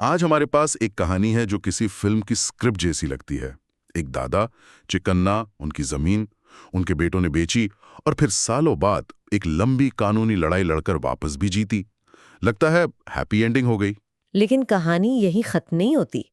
आज हमारे पास एक कहानी है जो किसी फिल्म की स्क्रिप्ट जैसी लगती है। एक दादा, चिकन्ना, उनकी जमीन उनके बेटों ने बेची और फिर सालों बाद एक लंबी कानूनी लड़ाई लड़कर वापस भी जीती। लगता है हैप्पी एंडिंग हो गई। लेकिन कहानी यहीं खत्म नहीं होती।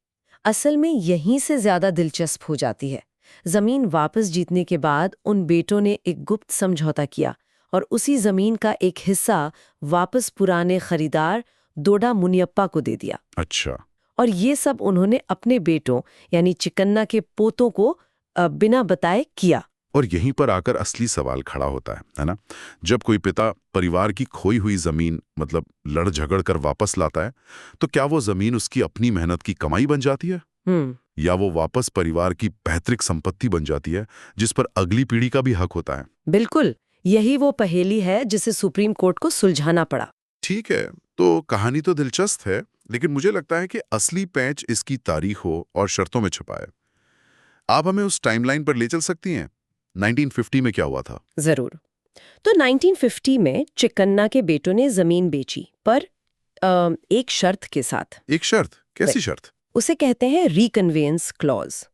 असल में यहीं से ज्यादा दिलचस्प हो जाती है। जमीन वापस जीतने के बाद उन बेटों ने एक गुप्त समझौता किया और उसी जमीन का एक हिस्सा वापस पुराने खरीदार दोडा मुनियप्पा को दे दिया। अच्छा। और ये सब उन्होंने अपने बेटों यानी चिकन्ना के पोतों को बिना बताए किया। और यहीं पर आकर असली सवाल खड़ा होता है ना? जब कोई पिता परिवार की खोई हुई जमीन मतलब लड़ झगड़ कर वापस लाता है, तो क्या वो जमीन उसकी अपनी मेहनत की कमाई बन जाती है या वो वापस परिवार की पैतृक संपत्ति बन जाती है जिस पर अगली पीढ़ी का भी हक होता है? बिल्कुल, यही वो पहेली है जिसे सुप्रीम कोर्ट को सुलझाना पड़ा। ठीक है, तो कहानी तो दिलचस्प है, लेकिन मुझे लगता है कि असली पैंच इसकी तारीखों और शर्तों में छुपा है। आप हमें उस टाइमलाइन पर ले चल सकती हैं? 1950 में क्या हुआ था? जरूर। तो 1950 में चिकन्ना के बेटों ने जमीन बेची, पर एक शर्त के साथ। एक शर्त? कैसी शर्त? उसे कहते हैं रिकन्वेंस क्लॉज,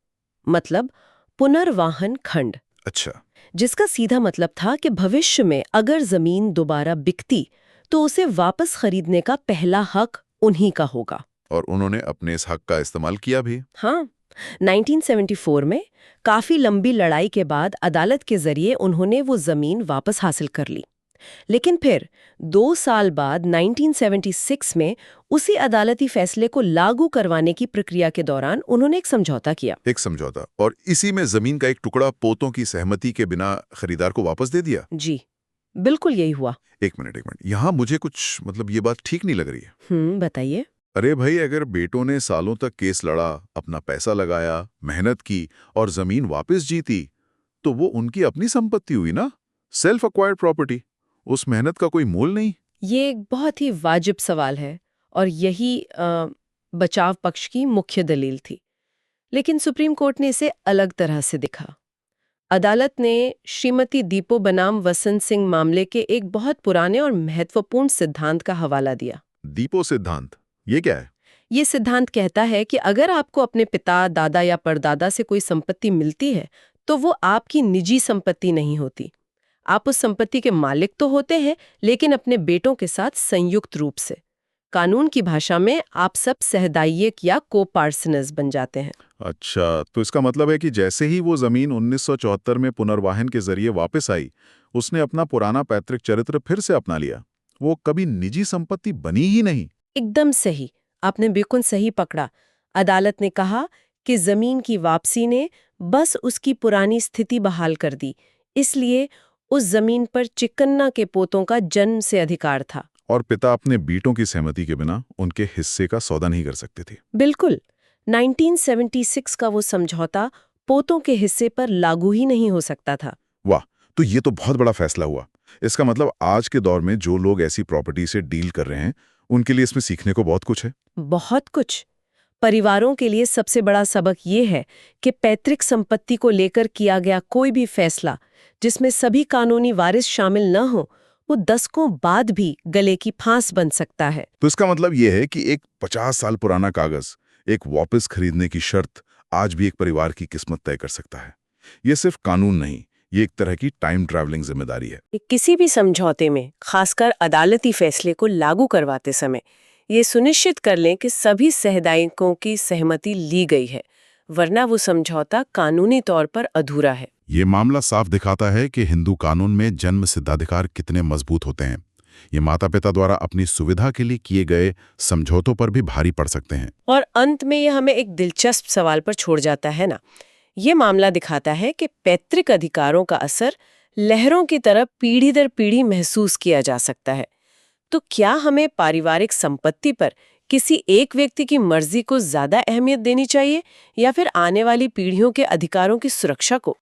मतलब पुनर्वाहन खंड। अच्छा। जिसका सीधा मतलब था कि भविष्य में अगर जमीन दोबारा बिकती तो उसे वापस खरीदने का पहला हक उन्हीं का होगा। और उन्होंने अपने इस हक का इस्तेमाल किया भी। हाँ, 1974 में काफी लंबी लड़ाई के बाद अदालत के जरिए उन्होंने वो जमीन वापस हासिल कर ली। लेकिन फिर 2 साल बाद 1976 में उसी अदालती फैसले को लागू करवाने की प्रक्रिया के दौरान उन्होंने एक समझौता किया। एक समझौता? और इसी में जमीन का एक टुकड़ा पोतों की सहमति के बिना खरीदार को वापस दे दिया? जी, बिल्कुल यही हुआ। एक मिनट, यहाँ मुझे कुछ ये बात ठीक नहीं लग रही है। बताइए। अरे भाई, अगर बेटों ने सालों तक केस लड़ा, अपना पैसा लगाया, मेहनत की और जमीन वापस जीती, तो वो उनकी अपनी संपत्ति हुई ना? Self acquired property. उस मेहनत का कोई मोल नहीं? ये एक बहुत ही वाजिब सवाल है और यही बचाव पक्ष की मुख्य दलील थी। लेकिन सुप्रीम कोर्ट ने इसे अलग तरह से देखा। अदालत ने श्रीमती दीपो बनाम वसंत सिंह मामले के एक बहुत पुराने और महत्वपूर्ण सिद्धांत का हवाला दिया। दीपो सिद्धांत? ये क्या है? ये सिद्धांत कहता है कि अगर आपको अपने पिता, दादा या परदादा से कोई संपत्ति मिलती है, तो वो आपकी निजी संपत्ति नहीं होती। आप उस संपत्ति के मालिक तो होते हैं, लेकिन अपने बेटों के साथ संयुक्त रूप से। कानून की भाषा में आप सब सहदायिक या को-पार्सनर्स बन जाते हैं। अच्छा, तो इसका मतलब है कि जैसे ही वो जमीन 1974 में पुनर्वाहन के जरिए वापस आई, उसने अपना पुराना पैतृक चरित्र फिर से अपना लिया। वो कभी निजी संपत्ति बनी ही नहीं। एकदम सही, आपने बिल्कुल सही पकड़ा। अदालत ने कहा कि जमीन की वापसी ने बस उसकी पुरानी स्थिति बहाल कर दी, इसलिए उस जमीन पर चिकन्ना के पोतों का जन्म से अधिकार था। और पिता अपने बेटों की सहमति के बिना उनके हिस्से का सौदा नहीं कर सकते थे। बिल्कुल, 1976 का वो समझौता पोतों के हिस्से पर लागू ही नहीं हो सकता था। वाह, तो ये तो बहुत बड़ा फैसला हुआ। इसका मतलब आज के दौर में जो लोग ऐसी प्रॉपर्टी से डील कर रहे हैं, उनके लिए इसमें सीखने को बहुत कुछ है। बहुत कुछ। परिवारों के लिए सबसे बड़ा सबक ये है कि पैतृक संपत्ति को लेकर किया गया कोई भी फैसला, जिसमें सभी कानूनी वारिस शामिल न हो, वो दशकों बाद भी गले की फांस बन सकता है। तो इसका मतलब ये है कि एक 50 साल पुराना कागज, एक वापस खरीदने की शर्त आज भी एक परिवार की किस्मत तय कर सकता है। ये सिर्फ कानून नहीं, ये एक तरह की टाइम ट्रैवलिंग जिम्मेदारी है। किसी भी समझौते में, खासकर अदालती फैसले को लागू करवाते समय, ये सुनिश्चित कर लें कि सभी सहदायिकों की सहमति ली गई है, वरना वो समझौता कानूनी तौर पर अधूरा है। ये मामला साफ दिखाता है कि हिंदू कानून में जन्म सिद्धाधिकार कितने मजबूत होते हैं। ये माता पिता द्वारा अपनी सुविधा के लिए किए गए समझौतों पर भी भारी पड़ सकते हैं। और अंत में ये हमें एक दिलचस्प सवाल पर छोड़ जाता है ना। ये मामला दिखाता है कि पैतृक अधिकारों का असर लहरों की तरह पीढ़ी दर पीढ़ी महसूस किया जा सकता है। तो क्या हमें पारिवारिक संपत्ति पर किसी एक व्यक्ति की मर्जी को ज्यादा अहमियत देनी चाहिए या फिर आने वाली पीढ़ियों के अधिकारों की सुरक्षा को?